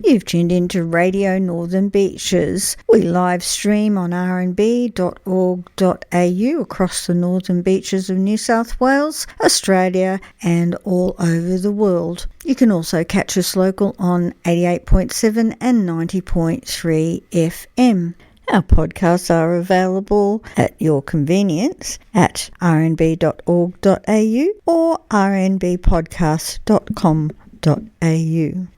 You've tuned into Radio Northern Beaches. We live stream on rnb.org.au across the northern beaches of New South Wales, Australia and all over the world. You can also catch us local on 88.7 and 90.3 FM. Our podcasts are available at your convenience at rnb.org.au or rnbpodcast.com.au.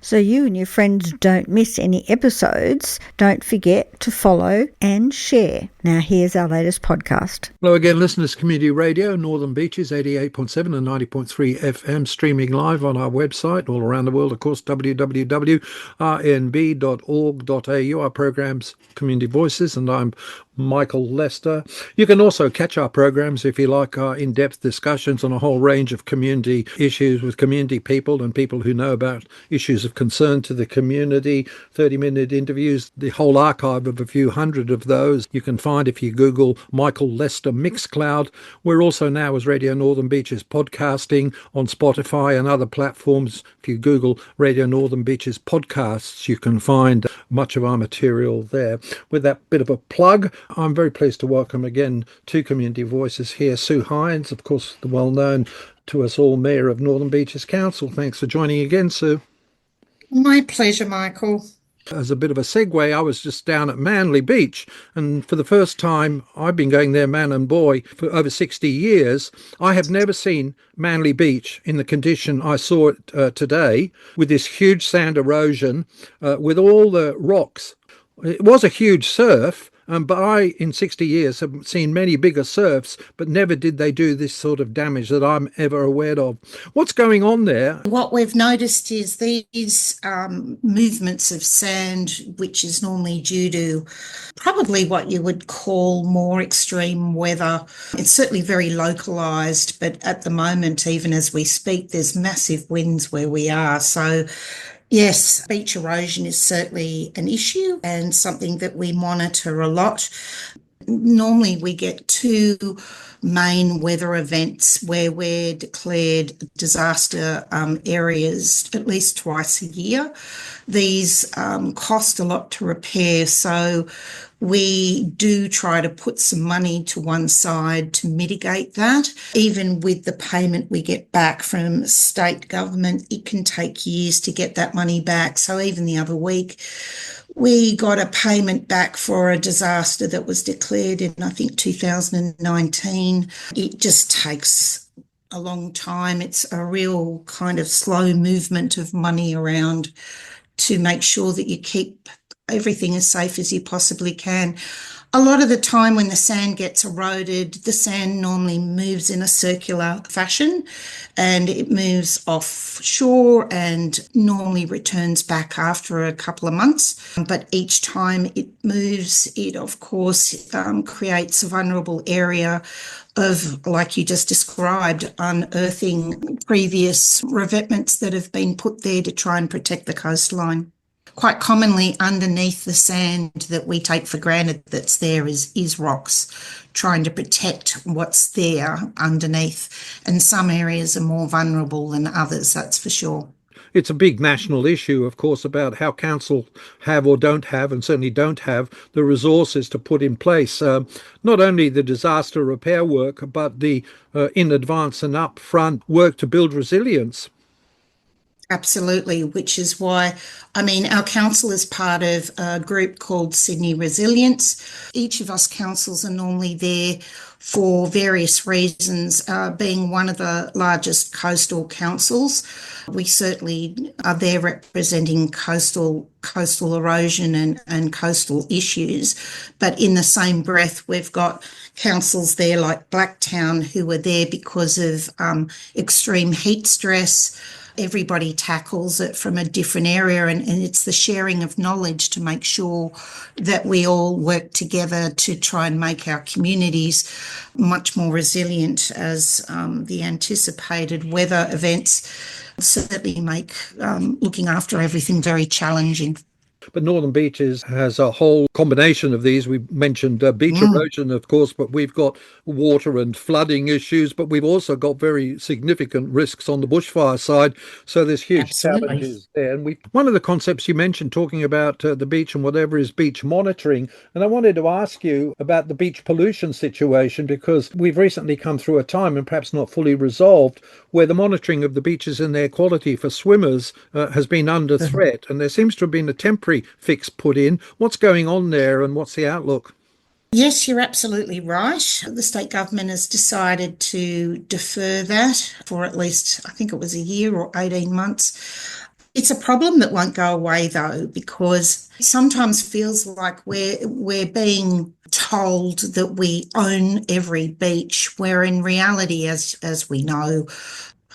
So you and your friends don't miss any episodes. Don't forget to follow and share. Now here's our latest podcast. Hello again, listeners. Community Radio, Northern Beaches, 88.7 and 90.3 FM, streaming live on our website all around the world, of course, www.rnb.org.au. Our program's Community Voices, and I'm Michael Lester. You can also catch our programs if you like our in-depth discussions on a whole range of community issues with community people and people who know about issues of concern to the community. 30-minute interviews, the whole archive of a few hundred of those you can find if you Google Michael Lester Mixcloud. We're also now, as Radio Northern Beaches, podcasting on Spotify and other platforms. If you Google Radio Northern Beaches podcasts, you can find much of our material there. With that bit of a plug, I'm very pleased to welcome again two Community Voices here. Sue Heins, of course, the well-known to us all Mayor of Northern Beaches Council. Thanks for joining again, Sue. My pleasure, Michael. As a bit of a segue, I was just down at Manly Beach, and for the first time, I've been going there, man and boy, for over 60 years. I have never seen Manly Beach in the condition I saw it today, with this huge sand erosion, with all the rocks. It was a huge surf, but I, in 60 years, have seen many bigger surfs, but never did they do this sort of damage that I'm ever aware of. What's going on there? What we've noticed is these movements of sand, which is normally due to probably what you would call more extreme weather. It's certainly very localised, but at the moment, even as we speak, there's massive winds where we are. So yes, beach erosion is certainly an issue and something that we monitor a lot. Normally we get two main weather events where we're declared disaster areas at least twice a year. These cost a lot to repair, so we do try to put some money to one side to mitigate that. Even with the payment we get back from state government, it can take years to get that money back. So even the other week, we got a payment back for a disaster that was declared in, I think, 2019. It just takes a long time. It's a real kind of slow movement of money around to make sure that you keep everything as safe as you possibly can. A lot of the time when the sand gets eroded, the sand normally moves in a circular fashion and it moves offshore and normally returns back after a couple of months. But each time it moves, it of course creates a vulnerable area of, like you just described, unearthing previous revetments that have been put there to try and protect the coastline. Quite commonly underneath the sand that we take for granted that's there is rocks, trying to protect what's there underneath. And some areas are more vulnerable than others, that's for sure. It's a big national issue, of course, about how council have or don't have, and certainly don't have, the resources to put in place not only the disaster repair work, but the in advance and upfront work to build resilience. Absolutely, which is why, our council is part of a group called Sydney Resilience. Each of us councils are normally there for various reasons, being one of the largest coastal councils. We certainly are there representing coastal erosion and coastal issues. But in the same breath, we've got councils there like Blacktown who are there because of extreme heat stress. Everybody tackles it from a different area, and it's the sharing of knowledge to make sure that we all work together to try and make our communities much more resilient, as the anticipated weather events certainly make looking after everything very challenging. But Northern Beaches has a whole combination of these. We mentioned beach Mm, erosion, of course, but we've got water and flooding issues, but we've also got very significant risks on the bushfire side. So there's huge absolutely. challenges there. And one of the concepts you mentioned talking about the beach and whatever is beach monitoring. And I wanted to ask you about the beach pollution situation because we've recently come through a time, and perhaps not fully resolved, where the monitoring of the beaches and their quality for swimmers has been under threat. And there seems to have been a temporary fix put in. What's going on there and what's the outlook? Yes, you're absolutely right. The state government has decided to defer that for at least, I think it was a year or 18 months. It's a problem that won't go away though, because it sometimes feels like we're being told that we own every beach, where in reality, as we know,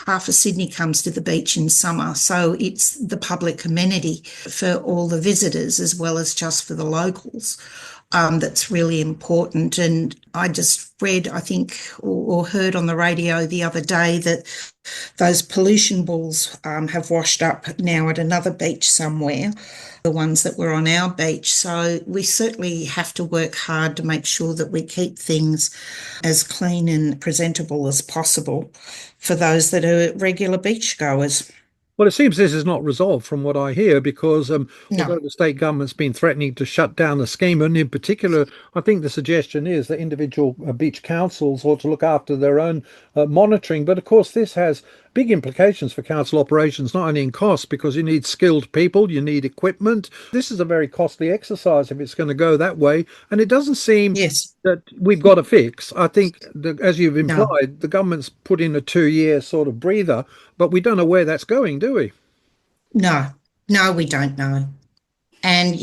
half of Sydney comes to the beach in summer. So it's the public amenity for all the visitors as well as just for the locals. That's really important. And I just read, I think, or heard on the radio the other day that those pollution balls have washed up now at another beach somewhere, the ones that were on our beach. So we certainly have to work hard to make sure that we keep things as clean and presentable as possible for those that are regular beachgoers. Well, it seems this is not resolved from what I hear because although No, the state government's been threatening to shut down the scheme, and in particular, I think the suggestion is that individual beach councils ought to look after their own monitoring. But of course, this has big implications for council operations, not only in cost, because you need skilled people, you need equipment. This is a very costly exercise if it's going to go that way. And it doesn't seem yes, that we've got a fix. I think, as you've no. implied, the government's put in a 2 year sort of breather, but we don't know where that's going, do we? No, no, we don't know. And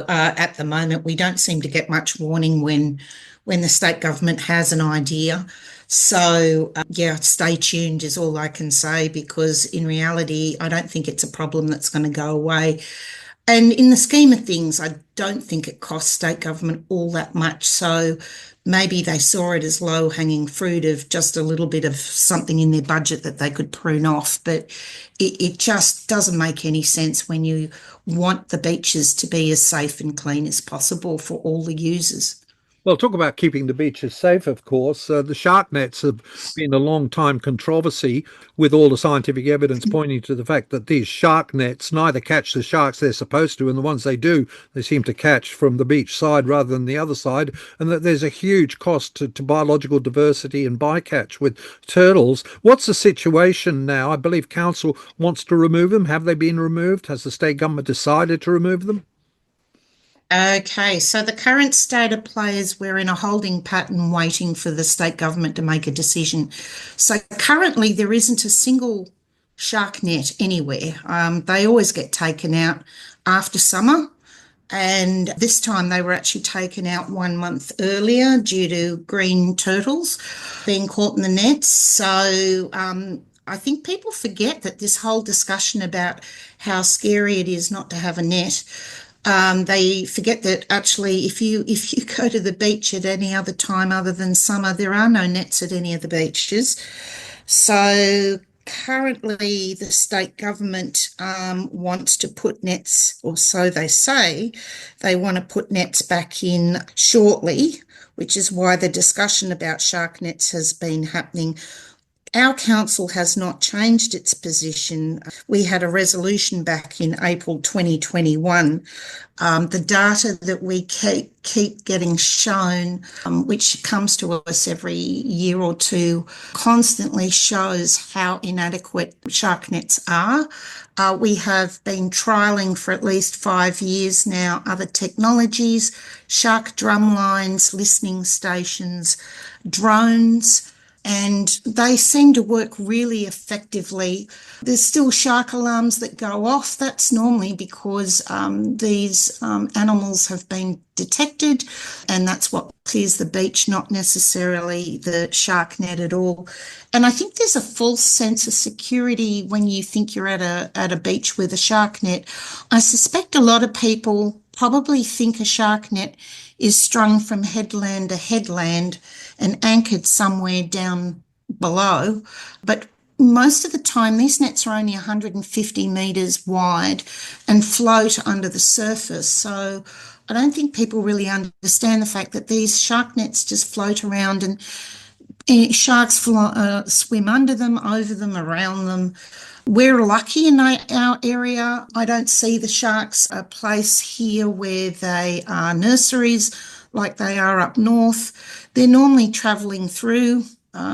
at the moment, we don't seem to get much warning when the state government has an idea. So yeah, stay tuned is all I can say because in reality, I don't think it's a problem that's going to go away. And in the scheme of things, I don't think it costs state government all that much. So maybe they saw it as low hanging fruit of just a little bit of something in their budget that they could prune off. But it just doesn't make any sense when you want the beaches to be as safe and clean as possible for all the users. Well, talk about keeping the beaches safe, of course. The shark nets have been a long time controversy, with all the scientific evidence pointing to the fact that these shark nets neither catch the sharks they're supposed to, and the ones they do, they seem to catch from the beach side rather than the other side, and that there's a huge cost to biological diversity and bycatch with turtles. What's the situation now? I believe council wants to remove them. Have they been removed? Has the state government decided to remove them? Okay, so the current state of play is we're in a holding pattern waiting for the state government to make a decision. So currently there isn't a single shark net anywhere. They always get taken out after summer. And this time they were actually taken out 1 month earlier due to green turtles being caught in the nets. So I think people forget that this whole discussion about how scary it is not to have a net, they forget that actually if you go to the beach at any other time other than summer, there are no nets at any of the beaches. So currently, the state government wants to put nets, or so they say, they want to put nets back in shortly, which is why the discussion about shark nets has been happening. Our council has not changed its position. We had a resolution back in April 2021. The data that we keep getting shown, which comes to us every year or two, constantly shows how inadequate shark nets are. We have been trialling for at least 5 years now other technologies, shark drum lines, listening stations, drones, and they seem to work really effectively. There's still shark alarms that go off. That's normally because these animals have been detected, and that's what clears the beach, not necessarily the shark net at all. And I think there's a false sense of security when you think you're at a beach with a shark net. I suspect a lot of people probably think a shark net is strung from headland to headland and anchored somewhere down below. But most of the time, these nets are only 150 metres wide and float under the surface. So I don't think people really understand the fact that these shark nets just float around and sharks swim under them, over them, around them. We're lucky in our area. I don't see the sharks a place here where they are nurseries like they are up north. They're normally travelling through.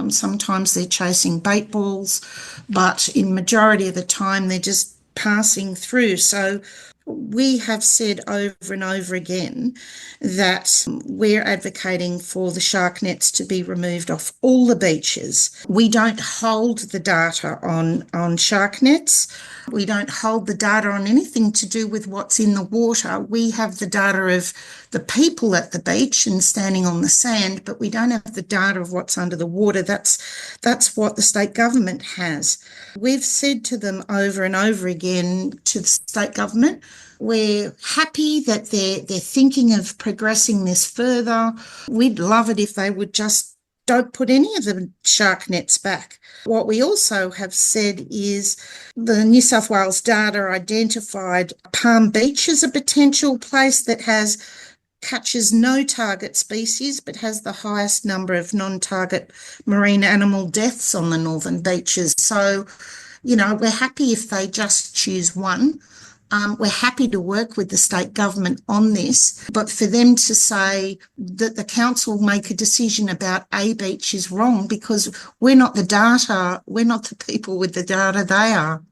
Sometimes they're chasing bait balls, but in majority of the time they're just passing through. So we have said over and over again that we're advocating for the shark nets to be removed off all the beaches. We don't hold the data on shark nets. We don't hold the data on anything to do with what's in the water. We have the data of the people at the beach and standing on the sand, but we don't have the data of what's under the water. That's what the state government has. We've said to them over and over again, to the state government, we're happy that they're thinking of progressing this further. We'd love it if they would just don't put any of the shark nets back. What we also have said is the New South Wales data identified Palm Beach as a potential place that catches no target species but has the highest number of non-target marine animal deaths on the northern beaches. So, we're happy if they just choose one. We're happy to work with the state government on this, but for them to say that the council make a decision about a beach is wrong, because we're not the data, we're not the people with the data, they are.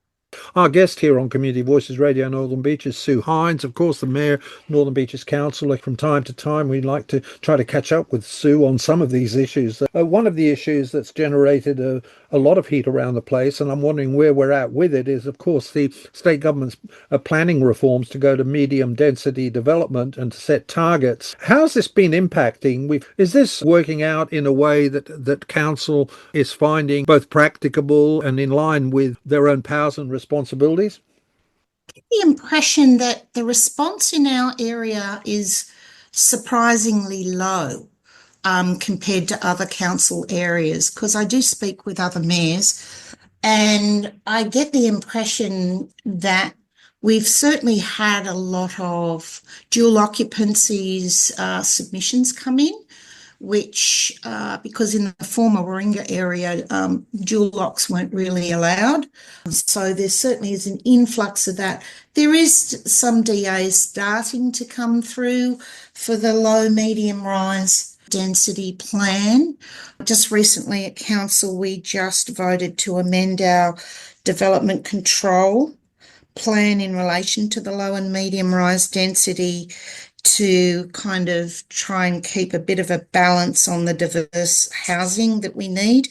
Our guest here on Community Voices Radio Northern Beach is Sue Heins, of course, the Mayor, Northern Beaches Council. From time to time, we like to try to catch up with Sue on some of these issues. One of the issues that's generated a lot of heat around the place, and I'm wondering where we're at with it, is, of course, the state government's planning reforms to go to medium density development and to set targets. How's this been impacting? Is this working out in a way that council is finding both practicable and in line with their own powers and responsibilities? The impression that the response in our area is surprisingly low compared to other council areas, because I do speak with other mayors, and I get the impression that we've certainly had a lot of dual occupancies submissions come in, which, because in the former Warringah area, dual locks weren't really allowed. So there certainly is an influx of that. There is some DAs starting to come through for the low, medium rise density plan. Just recently at council, we just voted to amend our development control plan in relation to the low and medium rise density to kind of try and keep a bit of a balance on the diverse housing that we need,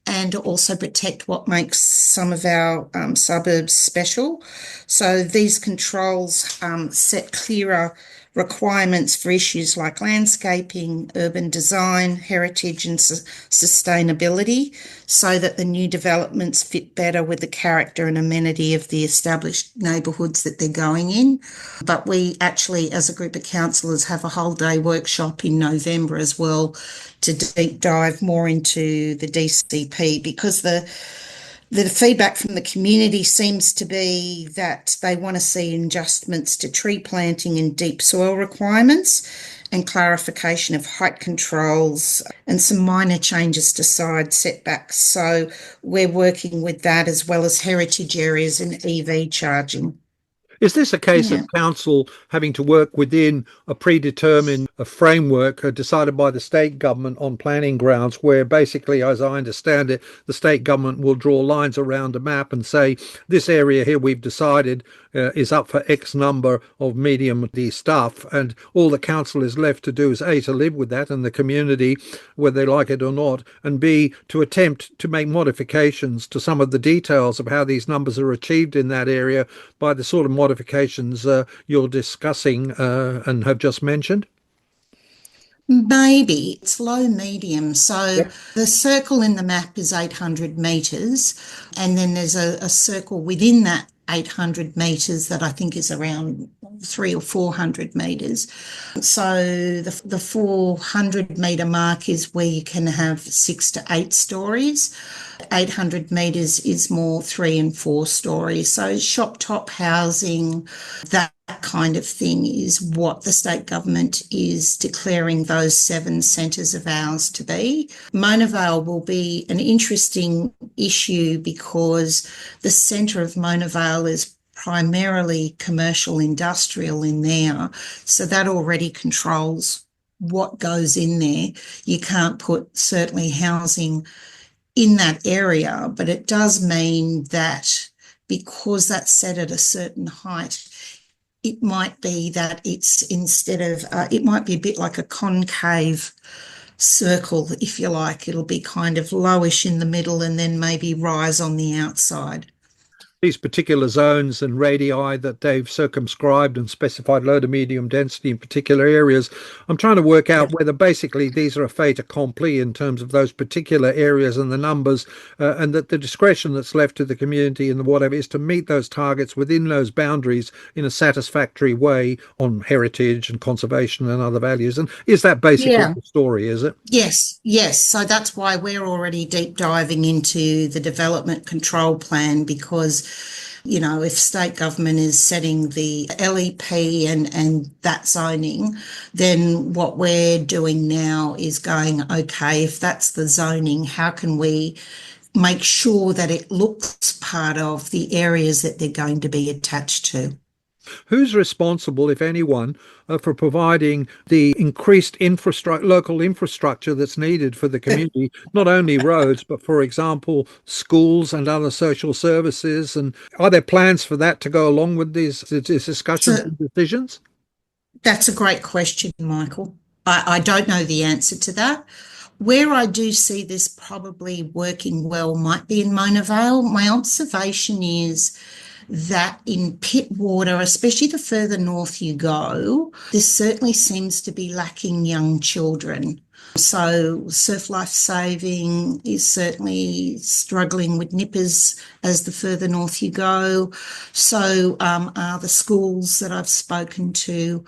and also protect what makes some of our suburbs special. So these controls set clearer requirements for issues like landscaping, urban design, heritage and sustainability, so that the new developments fit better with the character and amenity of the established neighbourhoods that they're going in. But we actually, as a group of councillors, have a whole day workshop in November as well to deep dive more into the DCP, because the feedback from the community seems to be that they want to see adjustments to tree planting and deep soil requirements, and clarification of height controls, and some minor changes to side setbacks. So we're working with that, as well as heritage areas and EV charging. Is this a case of council having to work within a predetermined framework decided by the state government on planning grounds, where basically, as I understand it, the state government will draw lines around a map and say, this area here we've decided is up for X number of medium D stuff, and all the council is left to do is A, to live with that and the community, whether they like it or not, and B, to attempt to make modifications to some of the details of how these numbers are achieved in that area by the sort of modifications you're discussing and have just mentioned? Maybe. It's low medium. So the circle in the map is 800 metres, and then there's a circle within that 800 metres that I think is around 300 or 400 metres. So the 400 metre mark is where you can have 6 to 8 stories. 800 metres is more 3 and 4 stories. So shop top housing, that kind of thing is what the state government is declaring those 7 centres of ours to be. Mona Vale will be an interesting issue because the centre of Mona Vale is primarily commercial industrial in there. So that already controls what goes in there. You can't put certainly housing in that area, but it does mean that because that's set at a certain height, it might be that it's instead of, it might be a bit like a concave circle, if you like. It'll be kind of lowish in the middle and then maybe rise on the outside. These particular zones and radii that they've circumscribed and specified low to medium density in particular areas, I'm trying to work out whether basically these are a fait accompli in terms of those particular areas and the numbers, and that the discretion that's left to the community and the whatever is to meet those targets within those boundaries in a satisfactory way on heritage and conservation and other values. And is that basically the story, is it? Yes, yes. So that's why we're already deep diving into the development control plan because, you know, if state government is setting the LEP and that zoning, then what we're doing now is going, okay, if that's the zoning, how can we make sure that it looks part of the areas that they're going to be attached to? Who's responsible, if anyone, for providing the increased local infrastructure that's needed for the community, not only roads, but, for example, schools and other social services? And are there plans for that to go along with these discussions and decisions? That's a great question, Michael. I don't know the answer to that. Where I do see this probably working well might be in Mona Vale. My observation is that in Pittwater, especially the further north you go, there certainly seems to be lacking young children. So surf life saving is certainly struggling with nippers as the further north you go. So are the schools that I've spoken to.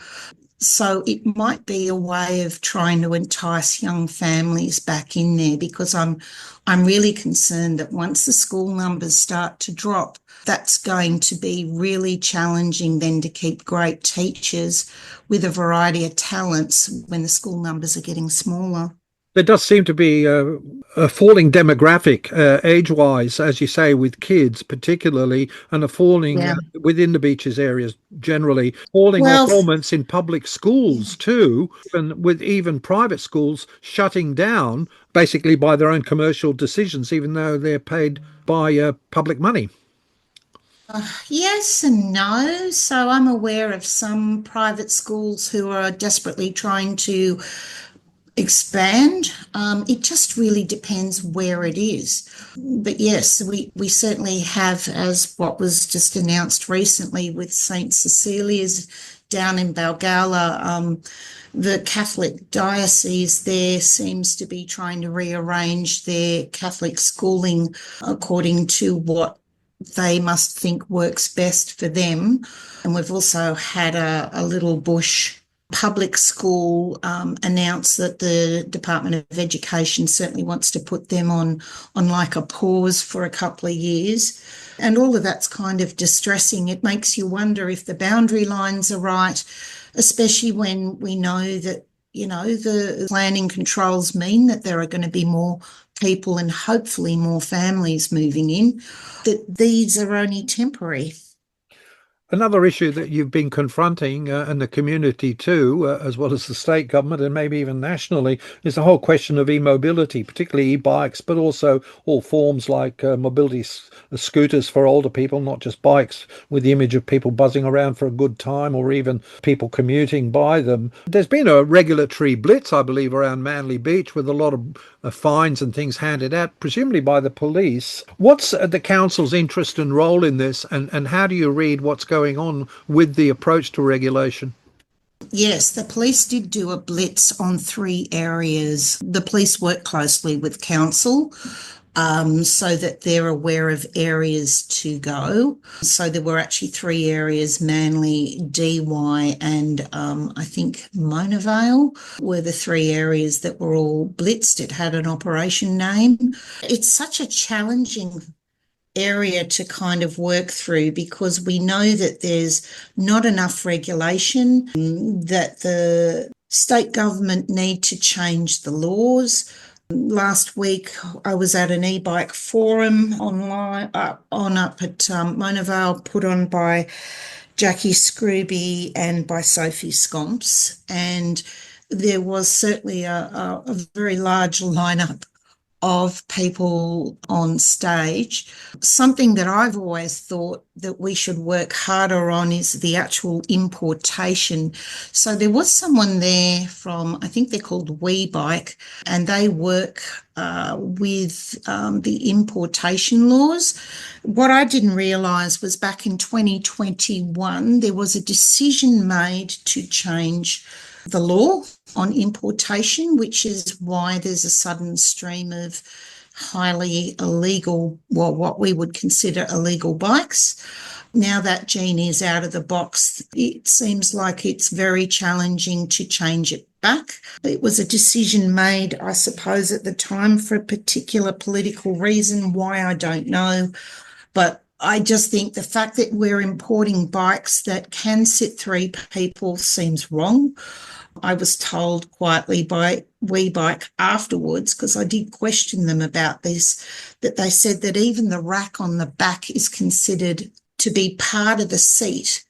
So it might be a way of trying to entice young families back in there because I'm really concerned that once the school numbers start to drop, that's going to be really challenging then to keep great teachers with a variety of talents when the school numbers are getting smaller. There does seem to be a falling demographic age-wise, as you say, with kids particularly, and a falling within the beaches areas generally, falling performance in public schools too, and with even private schools shutting down basically by their own commercial decisions, even though they're paid by public money. Yes and no. So I'm aware of some private schools who are desperately trying to expand. It just really depends where it is. But yes, we certainly have, as what was just announced recently with St. Cecilia's down in Balgala, the Catholic diocese there seems to be trying to rearrange their Catholic schooling according to what they must think works best for them. And we've also had a little bush public school announced that the Department of Education certainly wants to put them on like a pause for a couple of years. And all of that's kind of distressing. It makes you wonder if the boundary lines are right, especially when we know that, you know, the planning controls mean that there are going to be more people and hopefully more families moving in, that these are only temporary. Another issue that you've been confronting and the community too, as well as the state government and maybe even nationally, is the whole question of e-mobility, particularly e-bikes, but also all forms like mobility scooters for older people, not just bikes, with the image of people buzzing around for a good time or even people commuting by them. There's been a regulatory blitz, I believe, around Manly Beach with a lot of fines and things handed out, presumably by the police. What's the council's interest and role in this, and how do you read what's going on with the approach to regulation? Yes, the police did do a blitz on 3 areas. The police work closely with council. so that they're aware of areas to go. So there were actually 3 areas, Manly, Dee Why, and I think Mona Vale were the 3 areas that were all blitzed. It had an operation name. It's such a challenging area to kind of work through because we know that there's not enough regulation, that the state government need to change the laws. Last week, I was at an e-bike forum online up at Mona Vale, put on by Jackie Scrooby and by Sophie Scomps, and there was certainly a very large lineup of people on stage. Something that I've always thought that we should work harder on is the actual importation. So there was someone there from, I think they're called WeBike, and they work with the importation laws. What I didn't realise was back in 2021, there was a decision made to change the law on importation, which is why there's a sudden stream of highly illegal, well, what we would consider illegal bikes. Now that genie is out of the box, it seems like it's very challenging to change it back. It was a decision made, I suppose, at the time for a particular political reason. Why, I don't know. But I just think the fact that we're importing bikes that can sit 3 people seems wrong. I was told quietly by WeBike afterwards, because I did question them about this, that they said that even the rack on the back is considered to be part of the seat,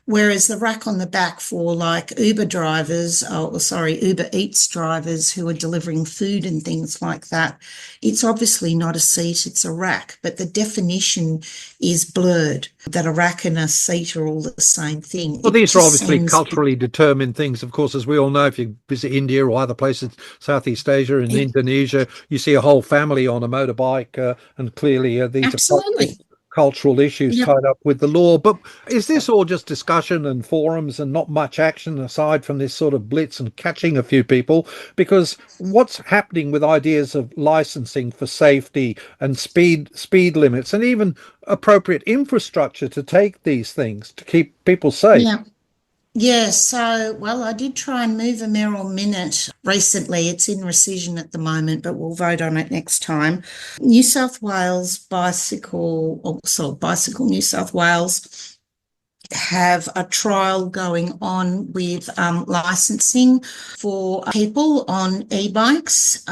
whereas the rack on the back for like Uber drivers, Uber Eats drivers who are delivering food and things like that, it's obviously not a seat, it's a rack, but the definition is blurred, that a rack and a seat are all the same thing. Well, these are obviously culturally determined things. Of course, as we all know, if you visit India or other places, Southeast Asia and Indonesia, you see a whole family on a motorbike, and clearly these absolutely. are cultural issues tied up with the law. But is this all just discussion and forums and not much action aside from this sort of blitz and catching a few people? Because what's happening with ideas of licensing for safety and speed limits and even appropriate infrastructure to take these things to keep people safe? Yeah, so, well, I did try and move a Merrill Minute recently. It's in rescission at the moment, but we'll vote on it next time. New South Wales Bicycle New South Wales have a trial going on with licensing for people on e-bikes,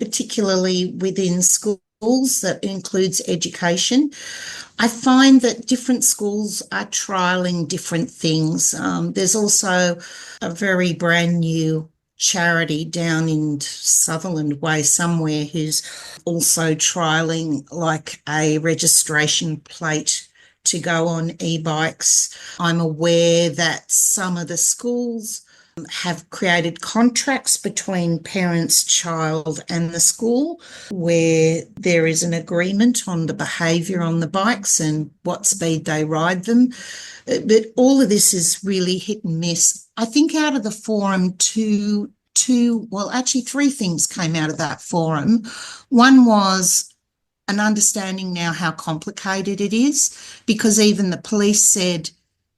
particularly within schools. That includes education. I find that different schools are trialling different things. There's also a very brand new charity down in Sutherland Way somewhere who's also trialling like a registration plate to go on e-bikes. I'm aware that some of the schools have created contracts between parents, child and the school where there is an agreement on the behaviour on the bikes and what speed they ride them. But all of this is really hit and miss. I think out of the forum, three things came out of that forum. One was an understanding now how complicated it is, because even the police said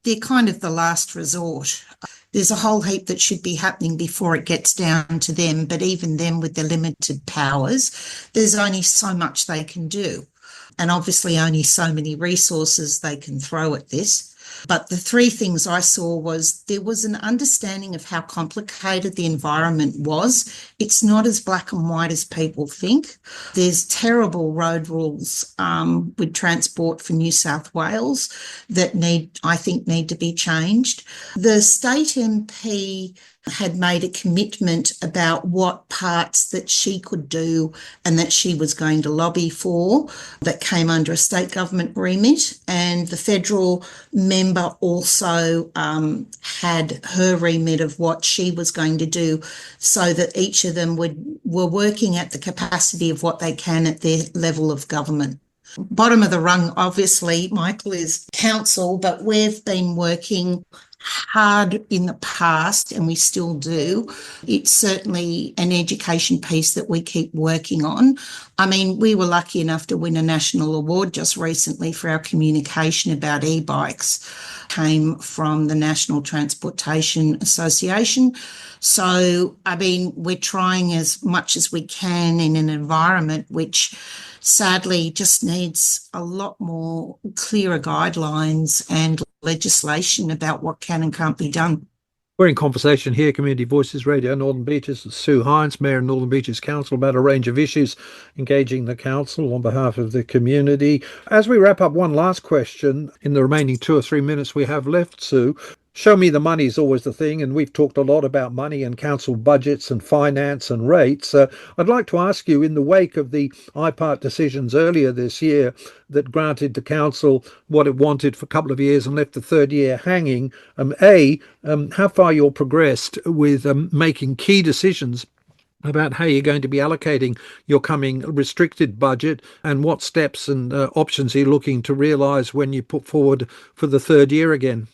they're kind of the last resort. There's a whole heap that should be happening before it gets down to them, but even them with their limited powers, there's only so much they can do, and obviously only so many resources they can throw at this. But the 3 things I saw was there was an understanding of how complicated the environment was. It's not as black and white as people think. There's terrible road rules with transport for New South Wales that I think need to be changed. The state MP had made a commitment about what parts that she could do and that she was going to lobby for that came under a state government remit. And the federal member also had her remit of what she was going to do, so that each of them were working at the capacity of what they can at their level of government. Bottom of the rung, obviously, Michael, is council, but we've been working hard in the past, and we still do. It's certainly an education piece that we keep working on. I mean, we were lucky enough to win a national award just recently for our communication about e-bikes. Came from the National Transportation Association. So, I mean, we're trying as much as we can in an environment which sadly just needs a lot more clearer guidelines and legislation about what can and can't be done. We're in conversation here, Community Voices Radio Northern Beaches, with Sue Heins, Mayor of Northern Beaches Council, about a range of issues, engaging the council on behalf of the community. As we wrap up, one last question in the remaining 2 or 3 minutes we have left, Sue. Show me the money is always the thing, and we've talked a lot about money and council budgets and finance and rates. I'd like to ask you, in the wake of the IPART decisions earlier this year that granted the council what it wanted for a couple of years and left the third year hanging, how far you're progressed with making key decisions about how you're going to be allocating your coming restricted budget, and what steps and options you're looking to realise when you put forward for the third year again.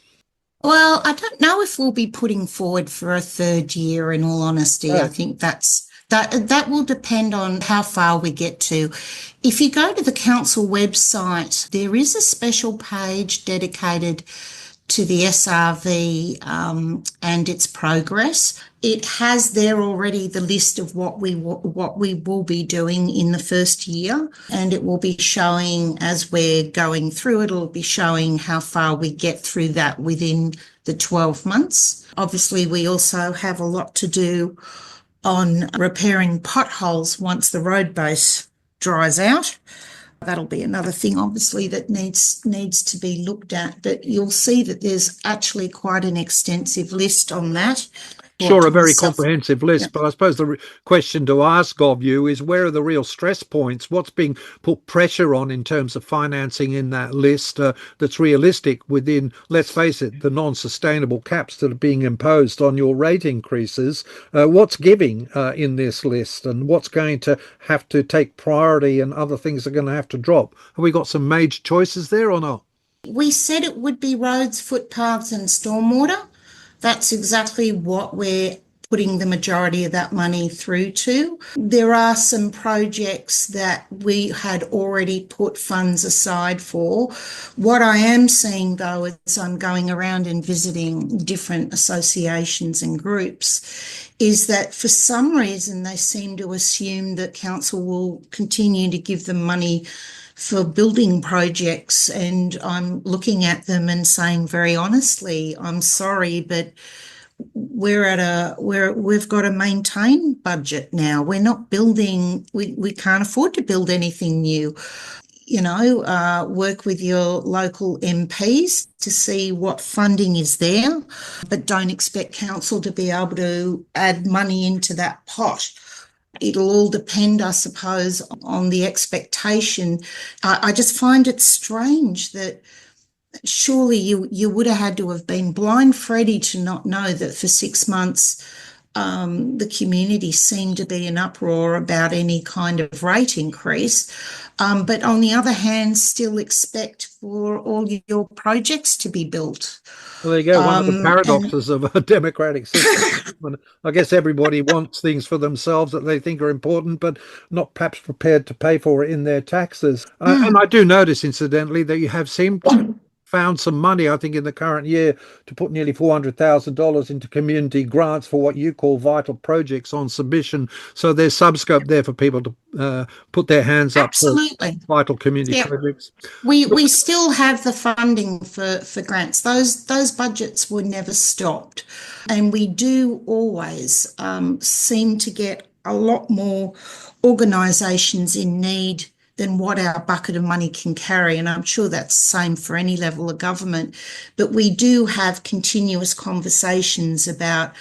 Well, I don't know if we'll be putting forward for a third year, in all honesty. Oh. I think that will depend on how far we get to. If you go to the council website, there is a special page dedicated to the SRV and its progress. It has there already the list of what we will be doing in the first year, and it will be showing as we're going through. It'll be showing how far we get through that within the 12 months. Obviously, we also have a lot to do on repairing potholes once the road base dries out. That'll be another thing, obviously, that needs to be looked at. But you'll see that there's actually quite an extensive list on that. Sure, a very comprehensive list, but I suppose the question to ask of you is, where are the real stress points? What's being put pressure on in terms of financing in that list that's realistic within, let's face it, the non-sustainable caps that are being imposed on your rate increases? What's giving in this list, and what's going to have to take priority, and other things are going to have to drop? Have we got some major choices there or not? We said it would be roads, footpaths and stormwater. That's exactly what we're putting the majority of that money through to. There are some projects that we had already put funds aside for. What I am seeing, though, as I'm going around and visiting different associations and groups, is that for some reason they seem to assume that council will continue to give them money for building projects, and I'm looking at them and saying very honestly, I'm sorry, but we've got to maintain budget now. We're not building, we can't afford to build anything new. Work with your local MPs to see what funding is there, but don't expect council to be able to add money into that pot. It'll all depend, I suppose, on the expectation. I just find it strange that surely you would have had to have been blind Freddy to not know that for 6 months the community seemed to be in uproar about any kind of rate increase. But on the other hand, still expect for all your projects to be built. Well, there you go. One of the paradoxes of a democratic system. I guess everybody wants things for themselves that they think are important, but not perhaps prepared to pay for it in their taxes. And I do notice, incidentally, that you have seemed to found some money, I think, in the current year to put nearly $400,000 into community grants for what you call vital projects on submission. So there's some scope there for people to put their hands up for vital community projects. We still have the funding for grants. Those budgets were never stopped. And we do always seem to get a lot more organisations in need than what our bucket of money can carry. And I'm sure that's the same for any level of government. But we do have continuous conversations about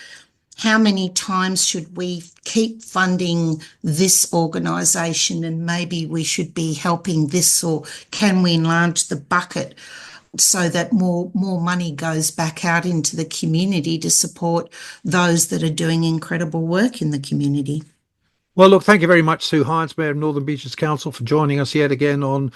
how many times should we keep funding this organisation, and maybe we should be helping this, or can we enlarge the bucket so that more money goes back out into the community to support those that are doing incredible work in the community. Well, look, thank you very much, Sue Heins, Mayor of Northern Beaches Council, for joining us yet again on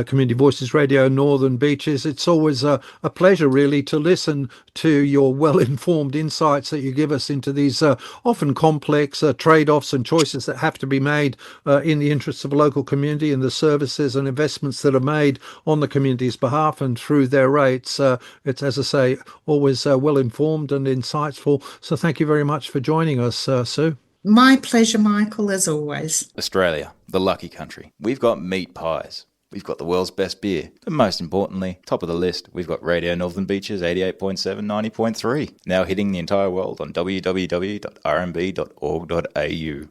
Community Voices Radio Northern Beaches. It's always a pleasure, really, to listen to your well-informed insights that you give us into these often complex trade-offs and choices that have to be made in the interests of a local community and the services and investments that are made on the community's behalf and through their rates. It's, as I say, always well-informed and insightful. So thank you very much for joining us, Sue. My pleasure, Michael, as always. Australia, the lucky country. We've got meat pies. We've got the world's best beer. But most importantly, top of the list, we've got Radio Northern Beaches 88.7, 90.3. Now hitting the entire world on www.rnb.org.au.